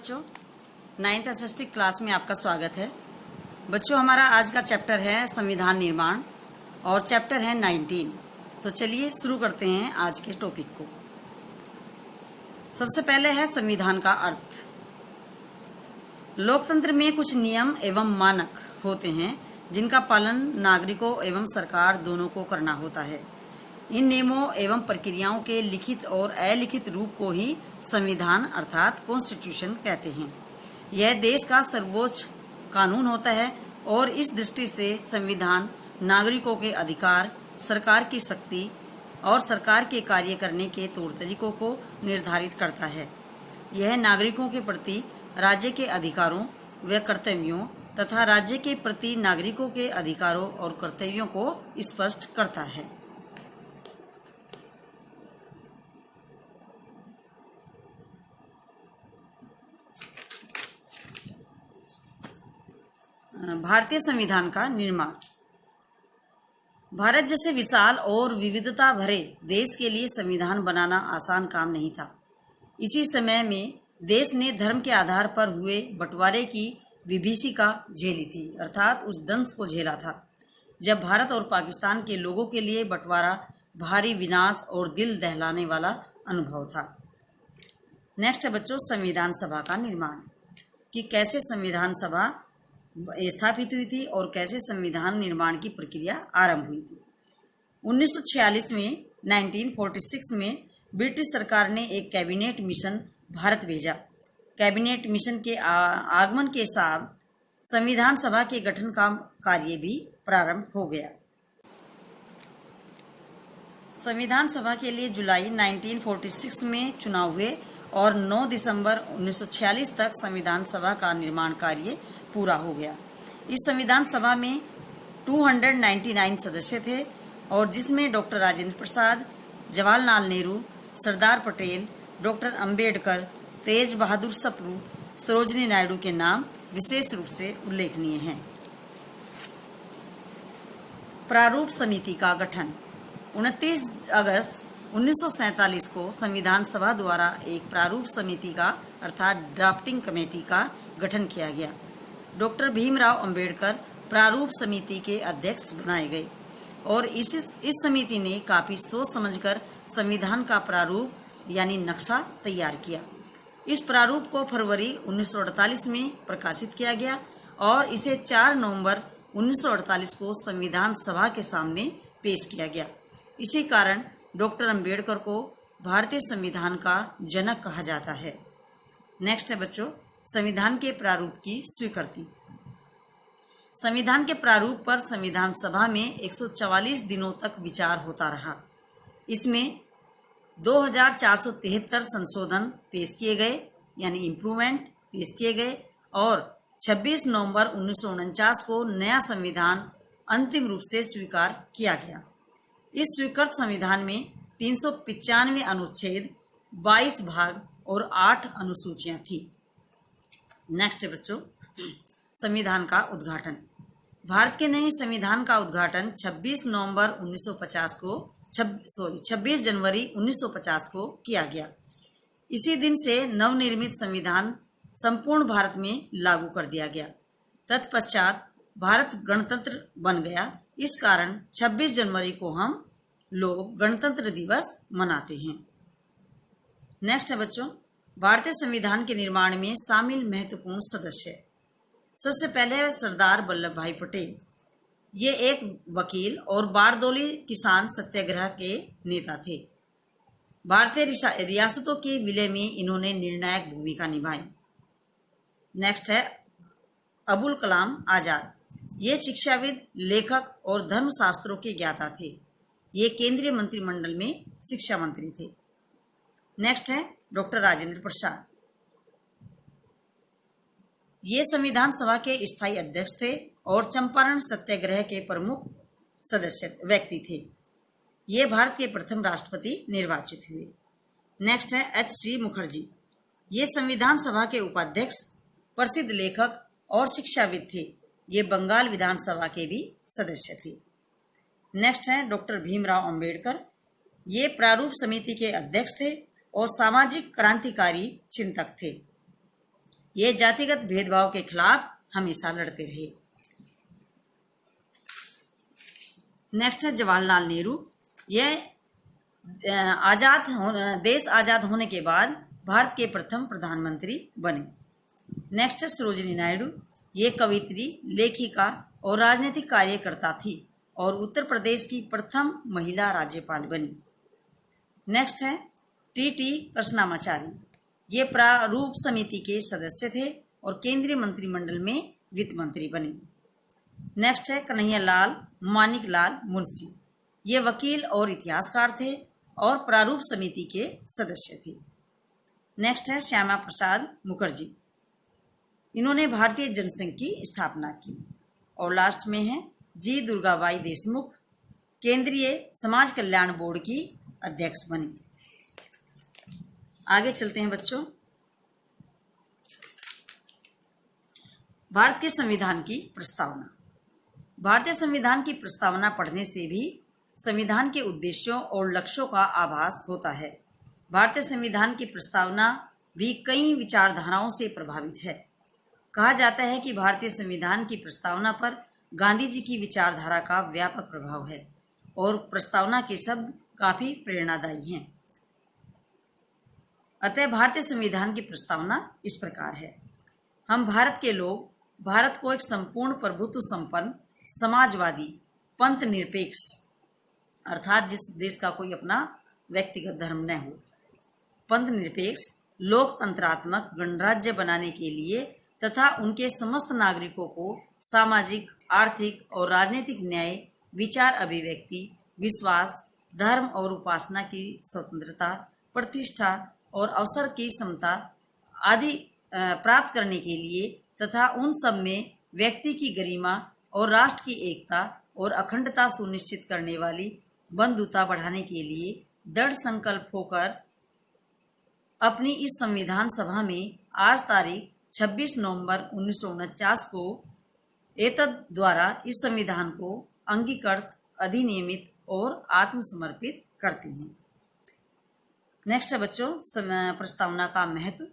बच्चों, 9th SST class में आपका स्वागत है। बच्चों, हमारा आज का चैप्टर है संविधान निर्माण और चैप्टर है 19। तो चलिए शुरू करते हैं आज के टॉपिक को। सबसे पहले है संविधान का अर्थ। लोकतंत्र में कुछ नियम एवं मानक होते हैं जिनका पालन नागरिकों एवं सरकार दोनों को करना होता है। इन नियमों एवं प्रक्रियाओं के लिखित और अलिखित रूप को ही संविधान अर्थात कॉन्स्टिट्यूशन कहते हैं। यह देश का सर्वोच्च कानून होता है और इस दृष्टि से संविधान नागरिकों के अधिकार, सरकार की शक्ति और सरकार के कार्य करने के तौर तरीकों को निर्धारित करता है। यह नागरिकों के प्रति राज्य के अधिकारों व कर्तव्यों तथा राज्य के प्रति नागरिकों के अधिकारों और कर्तव्यों को स्पष्ट करता है। भारतीय संविधान का निर्माण। भारत जैसे विशाल और विविधता भरे देश के लिए संविधान बनाना आसान काम नहीं था। इसी समय में देश ने धर्म के आधार पर हुए बंटवारे की विभीषिका झेली थी, अर्थात उस दंश को झेला था जब भारत और पाकिस्तान के लोगों के लिए बंटवारा भारी विनाश और दिल दहलाने वाला अनुभव था। नेक्स्ट है बच्चों, संविधान सभा का निर्माण, कि कैसे संविधान सभा स्थापित हुई थी और कैसे संविधान निर्माण की प्रक्रिया आरंभ हुई थी। 1946 में 1946 में ब्रिटिश सरकार ने एक कैबिनेट मिशन भारत भेजा। कैबिनेट मिशन के आगमन के साथ संविधान सभा के गठन का कार्य भी प्रारंभ हो गया। संविधान सभा के लिए जुलाई 1946 में चुनाव हुए और 9 दिसंबर 1946 तक संविधान सभा का निर्माण कार्य पूरा हो गया। इस संविधान सभा में 299 सदस्य थे और जिसमें डॉक्टर राजेंद्र प्रसाद, जवाहरलाल नेहरू, सरदार पटेल, डॉक्टर अंबेडकर, तेज बहादुर सप्रू, सरोजिनी नायडू के नाम विशेष रूप से उल्लेखनीय हैं। प्रारूप समिति का गठन। 29 अगस्त 1947 को संविधान सभा द्वारा एक प्रारूप समिति का अर्थात ड्राफ्टिंग कमेटी का गठन किया गया। डॉक्टर भीमराव अंबेडकर प्रारूप समिति के अध्यक्ष बनाए गए और इस समिति ने काफी सोच समझकर संविधान का प्रारूप यानी नक्शा तैयार किया। इस प्रारूप को फरवरी 1948 में प्रकाशित किया गया और इसे 4 नवंबर 1948 को संविधान सभा के सामने पेश किया गया। इसी कारण डॉक्टर अंबेडकर को भारतीय संविधान का जनक कहा जाता है। नेक्स्ट है बच्चों, संविधान के प्रारूप की स्वीकृति। संविधान के प्रारूप पर संविधान सभा में 144 दिनों तक विचार होता रहा। इसमें 2473 संशोधन पेश किए गए यानी इम्प्रूवमेंट पेश किए गए और 26 नवंबर 1949 को नया संविधान अंतिम रूप से स्वीकार किया गया। इस स्वीकृत संविधान में 395 अनुच्छेद, 22 भाग और 8 अनुसूचियां थी। नेक्स्ट है बच्चों, संविधान का उद्घाटन। भारत के नए संविधान का उद्घाटन 26 जनवरी 1950 को किया गया। इसी दिन से नवनिर्मित संविधान संपूर्ण भारत में लागू कर दिया गया। तत्पश्चात भारत गणतंत्र बन गया। इस कारण 26 जनवरी को हम लोग गणतंत्र दिवस मनाते हैं। नेक्स्ट है बच्चों, भारतीय संविधान के निर्माण में शामिल महत्वपूर्ण सदस्य। सबसे पहले सरदार वल्लभ भाई पटेल। ये एक वकील और बारदोली किसान सत्याग्रह के नेता थे। भारतीय रियासतों के विलय में इन्होंने निर्णायक भूमिका निभाई। नेक्स्ट है अबुल कलाम आजाद। ये शिक्षाविद, लेखक और धर्मशास्त्रों के ज्ञाता थे। ये केंद्रीय मंत्रिमंडल में शिक्षा मंत्री थे। नेक्स्ट है डॉक्टर राजेंद्र प्रसाद। ये संविधान सभा के स्थायी अध्यक्ष थे और चंपारण सत्याग्रह के प्रमुख सदस्य व्यक्ति थे। ये भारत के प्रथम राष्ट्रपति निर्वाचित हुए। नेक्स्ट है H.C. मुखर्जी। ये संविधान सभा के उपाध्यक्ष, प्रसिद्ध लेखक और शिक्षाविद थे। ये बंगाल विधानसभा के भी सदस्य थे। नेक्स्ट है डॉक्टर भीमराव अंबेडकर। ये प्रारूप समिति के अध्यक्ष थे और सामाजिक क्रांतिकारी चिंतक थे। ये जातिगत भेदभाव के खिलाफ हमेशा लड़ते रहे। नेक्स्ट है जवाहरलाल नेहरू। यह देश आजाद होने के बाद भारत के प्रथम प्रधानमंत्री बने। नेक्स्ट है सरोजिनी नायडू। ये कवित्री, लेखिका और राजनीतिक कार्यकर्ता थी और उत्तर प्रदेश की प्रथम महिला राज्यपाल बनी। नेक्स्ट है टी कृष्णामाचारी। ये प्रारूप समिति के सदस्य थे और केंद्रीय मंत्रिमंडल में वित्त मंत्री बने। नेक्स्ट है कन्हैयालाल मानिकलाल मुंशी। ये वकील और इतिहासकार थे और प्रारूप समिति के सदस्य थे। नेक्स्ट है श्यामा प्रसाद मुखर्जी। इन्होंने भारतीय जनसंघ की स्थापना की। और लास्ट में है जी दुर्गाबाई देशमुख, केंद्रीय समाज कल्याण बोर्ड की अध्यक्ष बनी। आगे चलते हैं बच्चों। भारत के संविधान की प्रस्तावना। भारतीय संविधान की प्रस्तावना पढ़ने से भी संविधान के उद्देश्यों और लक्ष्यों का आभास होता है। भारतीय संविधान की प्रस्तावना भी कई विचारधाराओं से प्रभावित है। कहा जाता है कि भारतीय संविधान की प्रस्तावना पर गांधी जी की विचारधारा का व्यापक प्रभाव है और प्रस्तावना के शब्द काफी प्रेरणादायी हैं। अतः भारतीय संविधान की प्रस्तावना इस प्रकार है। हम भारत के लोग भारत को एक संपूर्ण प्रभुत्व संपन्न समाजवादी पंथ निरपेक्ष अर्थात जिस देश का कोई अपना व्यक्तिगत धर्म न हो, पंथ निरपेक्ष लोकतंत्रात्मक गणराज्य बनाने के लिए तथा उनके समस्त नागरिकों को सामाजिक, आर्थिक और राजनीतिक न्याय, विचार अभिव्यक्ति, विश्वास, धर्म और उपासना की स्वतंत्रता, प्रतिष्ठा और अवसर की समता आदि प्राप्त करने के लिए तथा उन सब में व्यक्ति की गरिमा और राष्ट्र की एकता और अखंडता सुनिश्चित करने वाली बंधुता बढ़ाने के लिए दृढ़ संकल्प होकर अपनी इस संविधान सभा में आज तारीख 26 नवंबर 1949 को एतद द्वारा इस संविधान को अंगीकृत, अधिनियमित और आत्मसमर्पित करते हैं। नेक्स्ट है बच्चों प्रस्तावना का महत्व।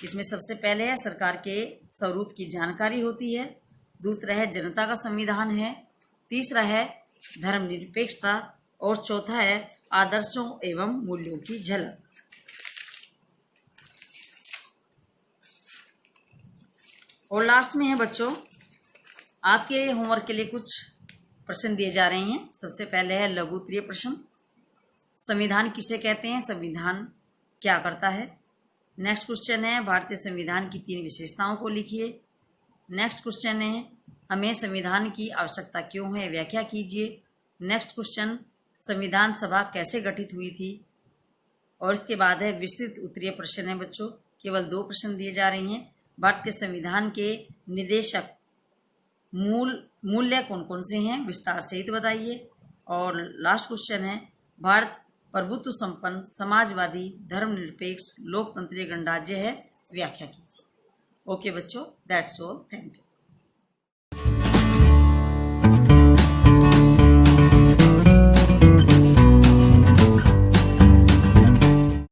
इसमें सबसे पहले है सरकार के स्वरूप की जानकारी होती है, दूसरा है जनता का संविधान है, तीसरा है धर्मनिरपेक्षता और चौथा है आदर्शों एवं मूल्यों की झलक। और लास्ट में है बच्चों आपके होमवर्क के लिए कुछ प्रश्न दिए जा रहे हैं। सबसे पहले है लघु उत्तरीय प्रश्न। संविधान किसे कहते हैं? संविधान क्या करता है? नेक्स्ट क्वेश्चन है भारतीय संविधान की 3 विशेषताओं को लिखिए। नेक्स्ट क्वेश्चन है हमें संविधान की आवश्यकता क्यों है, व्याख्या कीजिए। नेक्स्ट क्वेश्चन संविधान सभा कैसे गठित हुई थी। और इसके बाद है विस्तृत उत्तरीय प्रश्न है बच्चों, केवल 2 प्रश्न दिए जा रहे हैं। भारत के संविधान के निदेशक मूल्य कौन कौन से हैं, विस्तार सहित बताइए। और लास्ट क्वेश्चन है भारत प्रभुत्व संपन्न समाजवादी धर्मनिरपेक्ष लोकतंत्रीय गणराज्य है, व्याख्या कीजिए। ओके बच्चों, दैट्स ऑल, थैंक यू।